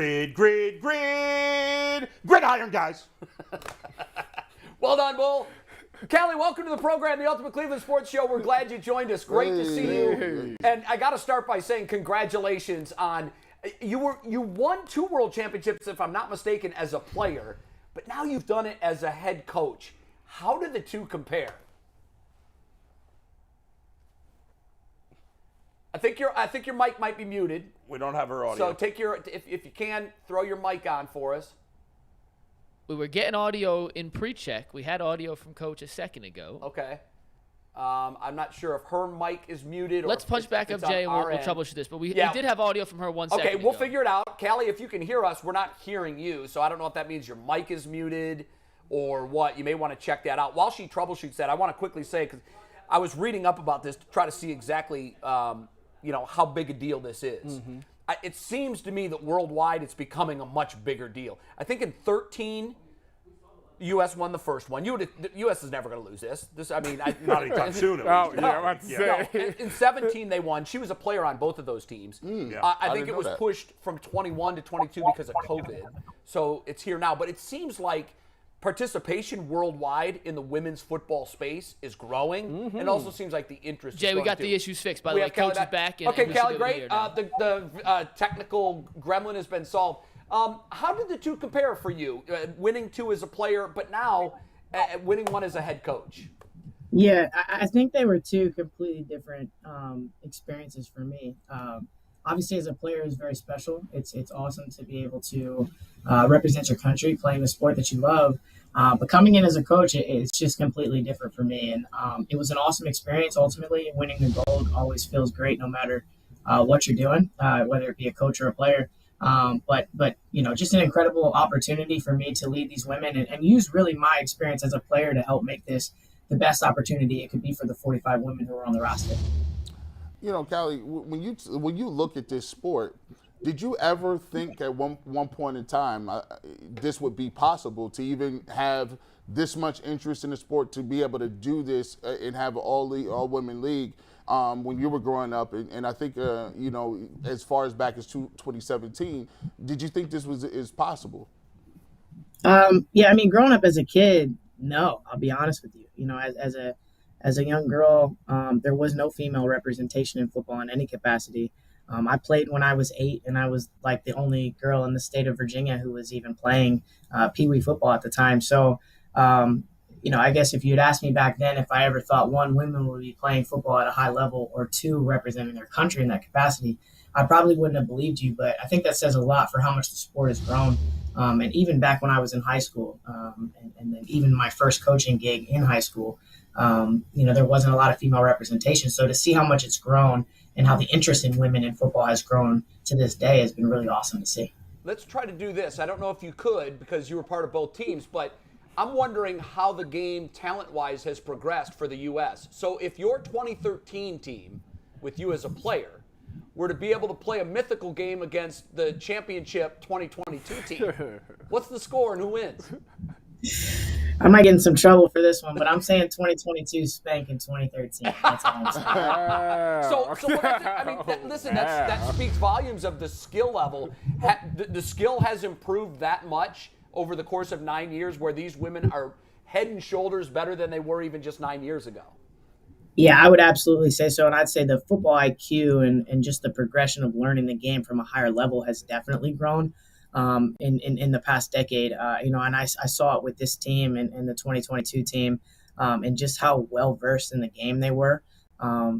Gridiron, guys. Well done, Bull. Callie, welcome to the program, the Ultimate Cleveland Sports Show. We're glad you joined us. Great to see you. And I got to start by saying congratulations on you won 2 world championships, if I'm not mistaken, as a player, but now you've done it as a head coach. How do the two compare? I think your mic might be muted. We don't have her audio. So take if you can, throw your mic on for us. We were getting audio in pre-check. We had audio from Coach a second ago. Okay. I'm not sure if her mic is muted. Let's punch back up, Jay, and we'll troubleshoot this. But we did have audio from her 1 second Okay, we'll ago. figure it out. Callie, if you can hear us, we're not hearing you. So I don't know if that means your mic is muted or what. You may want to check that out. While she troubleshoots that, I want to quickly say, because I was reading up about this to try to see exactly how big a deal this is. Mm-hmm. It seems to me that worldwide it's becoming a much bigger deal. I think in 2013, the U.S. won the first one. The U.S. is never going to lose this. Not anytime soon. In 2017, they won. She was a player on both of those teams. I think it was pushed from 21 to 22 because of COVID. So it's here now. But it seems like participation worldwide in the women's football space is growing. And it also seems like the interest is Jay, growing we got too. the issues fixed. By the way, Coach is back. Okay, Callie, great. The technical gremlin has been solved. How did the two compare for you? Winning 2 as a player, but now winning 1 as a head coach. Yeah, I think they were 2 completely different experiences for me. Obviously, as a player, it's very special. It's awesome to be able to represent your country, playing the sport that you love. But coming in as a coach, it's just completely different for me. And it was an awesome experience. Ultimately, winning the gold always feels great, no matter what you're doing, whether it be a coach or a player. But just an incredible opportunity for me to lead these women and use really my experience as a player to help make this the best opportunity it could be for the 45 women who are on the roster. Callie, when you look at this sport, did you ever think at one point in time this would be possible to even have this much interest in the sport, to be able to do this and have an all women league when you were growing up? And I think as far as back as 2017, did you think this is possible? Growing up as a kid, no, I'll be honest with you. As a young girl, there was no female representation in football in any capacity. I played when I was 8, and I was like the only girl in the state of Virginia who was even playing Pee Wee football at the time. So, I guess if you'd asked me back then if I ever thought 1, women would be playing football at a high level, or 2, representing their country in that capacity, I probably wouldn't have believed you. But I think that says a lot for how much the sport has grown. And even back when I was in high school, and then even my first coaching gig in high school, there wasn't a lot of female representation. So to see how much it's grown and how the interest in women in football has grown to this day has been really awesome to see. Let's try to do this. I don't know if you could, because you were part of both teams, but I'm wondering how the game talent-wise has progressed for the U.S. So if your 2013 team, with you as a player, were to be able to play a mythical game against the championship 2022 team, what's the score and who wins? I might get in some trouble for this one, but I'm saying 2022 spanking 2013. That's all I'm saying. Listen, that speaks volumes of the skill level. The skill has improved that much over the course of 9 years, where these women are head and shoulders better than they were even just 9 years ago. Yeah, I would absolutely say so. And I'd say the football IQ and just the progression of learning the game from a higher level has definitely grown in the past decade. And I saw it with this team and the 2022 team, and just how well versed in the game they were.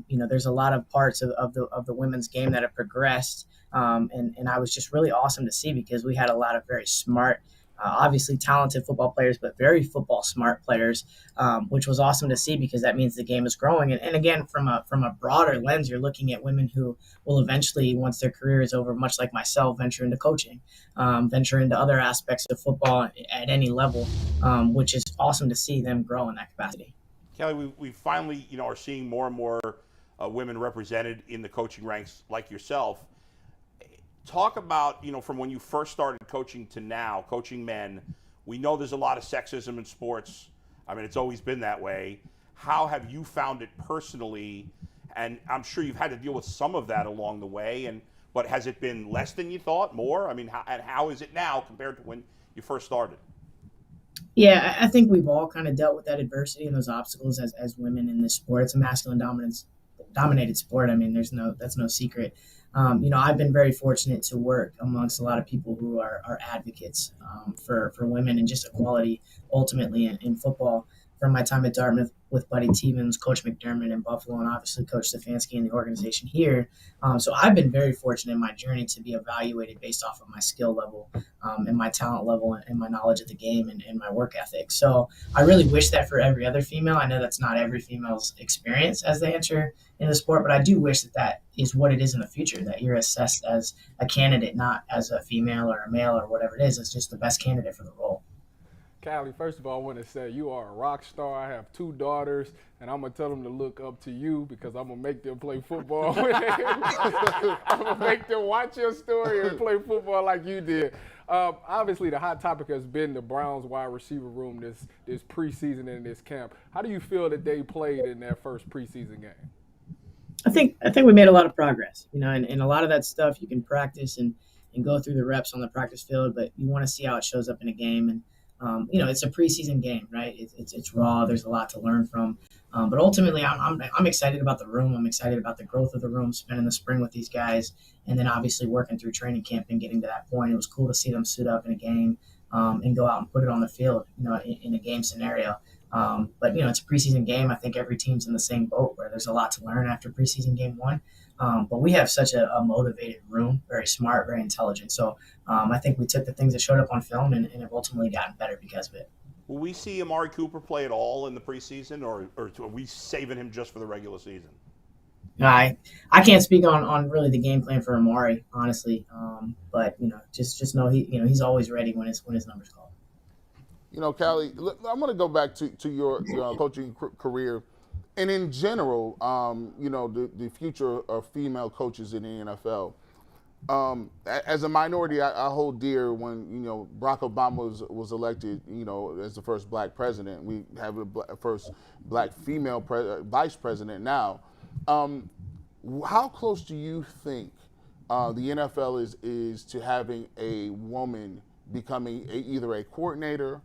There's a lot of parts of the women's game that have progressed, and I was just really awesome to see, because we had a lot of very smart, obviously talented football players, but very football smart players, which was awesome to see, because that means the game is growing. And again, from a broader lens, you're looking at women who will eventually, once their career is over, much like myself, venture into coaching, venture into other aspects of football at any level, which is awesome to see them grow in that capacity. Callie, we finally are seeing more and more women represented in the coaching ranks like yourself. Talk about, from when you first started coaching to now, coaching men. We know there's a lot of sexism in sports. I mean, it's always been that way. How have you found it personally? And I'm sure you've had to deal with some of that along the way. And but has it been less than you thought? More? I mean, how is it now compared to when you first started? Yeah, I think we've all kind of dealt with that adversity and those obstacles as women in this sport. It's a masculine dominated sport. I mean, that's no secret. I've been very fortunate to work amongst a lot of people who are advocates for women and just equality ultimately in football. From my time at Dartmouth with Buddy Tevens, Coach McDermott in Buffalo, and obviously Coach Stefanski and the organization here. So I've been very fortunate in my journey to be evaluated based off of my skill level and my talent level and my knowledge of the game and my work ethic. So I really wish that for every other female. I know that's not every female's experience as they enter in the sport, but I do wish that is what it is in the future, that you're assessed as a candidate, not as a female or a male or whatever it is. It's just the best candidate for the role. Callie, first of all, I want to say you are a rock star. I have 2 daughters, and I'm going to tell them to look up to you because I'm going to make them play football. I'm going to make them watch your story and play football like you did. Obviously, the hot topic has been the Browns wide receiver room this preseason and this camp. How do you feel that they played in their first preseason game? I think we made a lot of progress, and a lot of that stuff you can practice and go through the reps on the practice field, but you want to see how it shows up in a game. And it's a preseason game, right? It's raw. There's a lot to learn from. But ultimately, I'm excited about the room. I'm excited about the growth of the room, spending the spring with these guys, and then obviously working through training camp and getting to that point. It was cool to see them suit up in a game and go out and put it on the field, in a game scenario. But it's a preseason game. I think every team's in the same boat where there's a lot to learn after preseason game 1. But we have such a motivated room, very smart, very intelligent. So I think we took the things that showed up on film and have ultimately gotten better because of it. Will we see Amari Cooper play at all in the preseason, or are we saving him just for the regular season? I can't speak on really the game plan for Amari, honestly. But just know he's always ready when his number's called. Callie, I'm going to go back to your coaching career. And in general, the future of female coaches in the NFL. As a minority, I hold dear when, Barack Obama was elected, as the first black president. We have a first black female vice president now. How close do you think the NFL is to having a woman becoming either a coordinator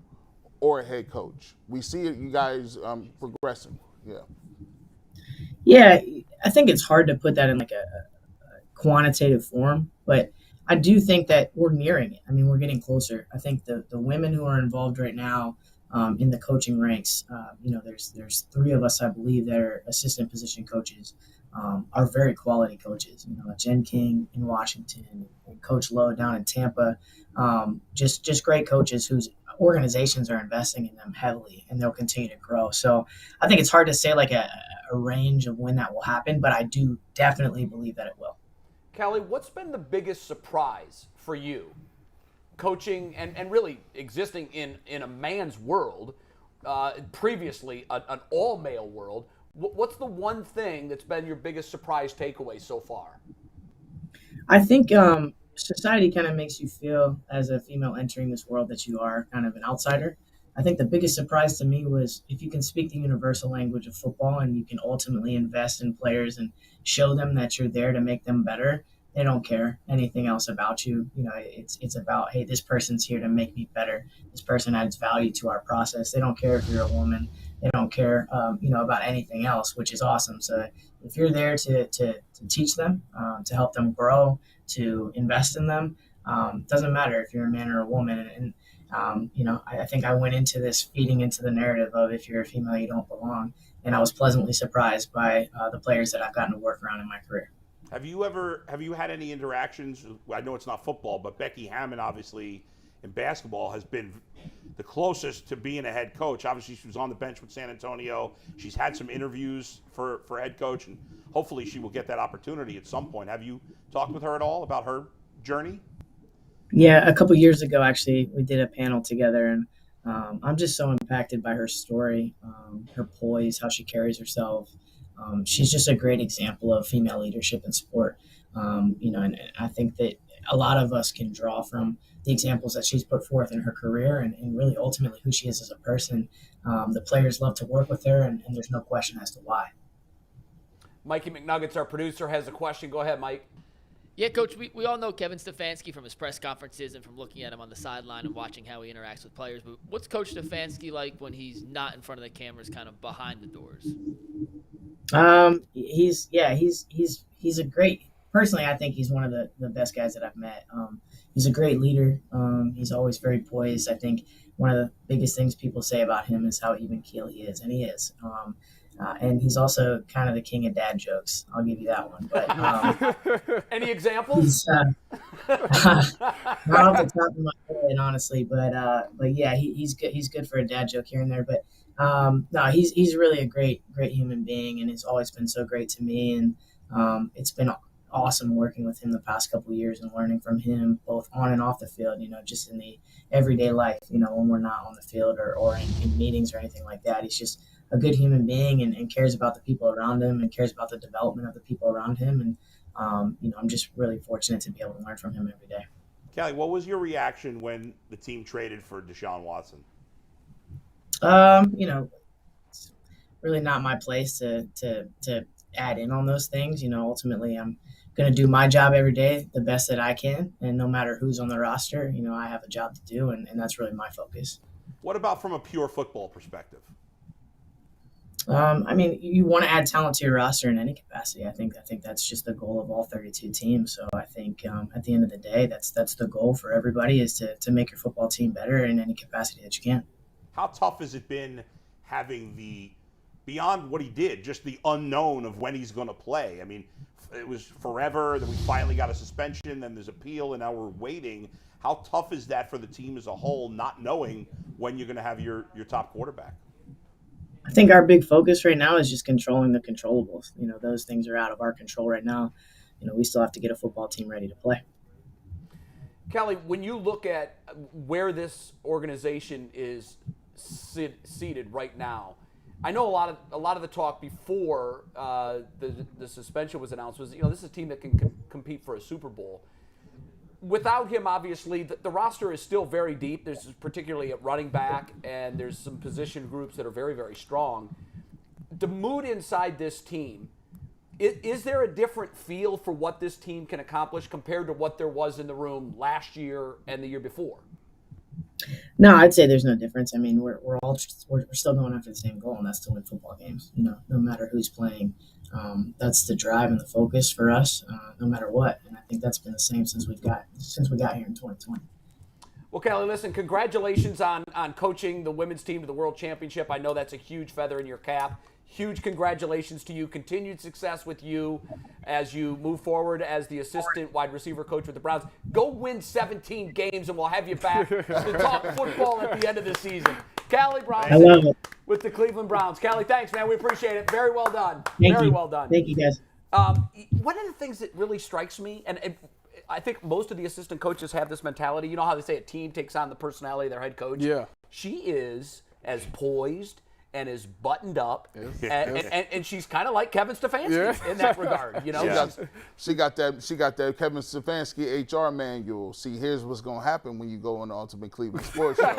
or a head coach? We see you guys progressing. Yeah, I think it's hard to put that in like a quantitative form, but I do think that we're nearing it. I mean, we're getting closer. I think the women who are involved right now in the coaching ranks, there's 3 of us, I believe, that are assistant position coaches, are very quality coaches. Jen King in Washington and Coach Lowe down in Tampa, just great coaches whose organizations are investing in them heavily, and they'll continue to grow. So I think it's hard to say like a range of when that will happen, but I do definitely believe that it will. Callie, what's been the biggest surprise for you coaching and really existing in a man's world, previously an all-male world? What's the one thing that's been your biggest surprise takeaway so far? I think society kind of makes you feel as a female entering this world that you are kind of an outsider. I think the biggest surprise to me was if you can speak the universal language of football and you can ultimately invest in players and show them that you're there to make them better, they don't care anything else about you. It's about, hey, this person's here to make me better. This person adds value to our process. They don't care if you're a woman. They don't care, about anything else, which is awesome. So if you're there to teach them, to help them grow, to invest in them, doesn't matter if you're a man or a woman. And I think I went into this feeding into the narrative of if you're a female, you don't belong. And I was pleasantly surprised by the players that I've gotten to work around in my career. Have you had any interactions? I know it's not football, but Becky Hammond, obviously, in basketball, has been the closest to being a head coach. Obviously, she was on the bench with San Antonio. She's had some interviews for head coach, and hopefully she will get that opportunity at some point. Have you talked with her at all about her journey? Yeah, a couple years ago, actually, we did a panel together, and I'm just so impacted by her story, her poise, how she carries herself. She's just a great example of female leadership in sport. And I think that a lot of us can draw from the examples that she's put forth in her career and really ultimately who she is as a person. The players love to work with her, and there's no question as to why. Mikey McNuggets, our producer, has a question. Go ahead, Mike. Yeah, Coach, we all know Kevin Stefanski from his press conferences and from looking at him on the sideline and watching how he interacts with players. But what's Coach Stefanski like when he's not in front of the cameras, kind of behind the doors? He's a great. Personally, I think he's one of the best guys that I've met. He's a great leader. He's always very poised. I think one of the biggest things people say about him is how even keel he is, and he is. And he's also kind of the king of dad jokes. I'll give you that one. But Any examples? not off the top of my head, honestly. But yeah, he's good. He's good for a dad joke here and there. But no, he's really a great human being, and he's always been so great to me. And it's been awesome working with him the past couple of years and learning from him both on and off the field. Just in the everyday life. When we're not on the field or in meetings or anything like that. He's just a good human being and cares about the people around him and cares about the development of the people around him. And, I'm just really fortunate to be able to learn from him every day. Callie, what was your reaction when the team traded for Deshaun Watson? It's really not my place to add in on those things. Ultimately I'm going to do my job every day the best that I can. And no matter who's on the roster, I have a job to do, and that's really my focus. What about from a pure football perspective? You want to add talent to your roster in any capacity. I think that's just the goal of all 32 teams. So I think at the end of the day, that's the goal for everybody is to make your football team better in any capacity that you can. How tough has it been having beyond what he did, just the unknown of when he's going to play? I mean, it was forever, then we finally got a suspension, then there's appeal, and now we're waiting. How tough is that for the team as a whole, not knowing when you're going to have your top quarterback? I think our big focus right now is just controlling the controllables. Those things are out of our control right now. We still have to get a football team ready to play. Callie, when you look at where this organization is seated right now, I know a lot of the talk before the suspension was announced was, this is a team that can compete for a Super Bowl. Without him, obviously, the roster is still very deep. There's particularly at running back, and there's some position groups that are very, very strong. The mood inside this team, is there a different feel for what this team can accomplish compared to what there was in the room last year and the year before? No, I'd say there's no difference. I mean, we're still going after the same goal, and that's to win football games. No matter who's playing, that's the drive and the focus for us, no matter what. And I think that's been the same since we got here in 2020. Well, Callie, listen, congratulations on coaching the women's team to the World Championship. I know that's a huge feather in your cap. Huge congratulations to you. Continued success with you as you move forward as the assistant wide receiver coach with the Browns. Go win 17 games, and we'll have you back to talk football at the end of the season. Callie Brownson with the Cleveland Browns. Callie, thanks, man. We appreciate it. Very well done. Very well done. Thank you, guys. One of the things that really strikes me, and I think most of the assistant coaches have this mentality. You know how they say a team takes on the personality of their head coach? Yeah. She is as poised and is buttoned up, and she's kind of like Kevin Stefanski in that regard. She got that Kevin Stefanski HR manual. See, here's what's gonna happen when you go on the Ultimate Cleveland Sports Show.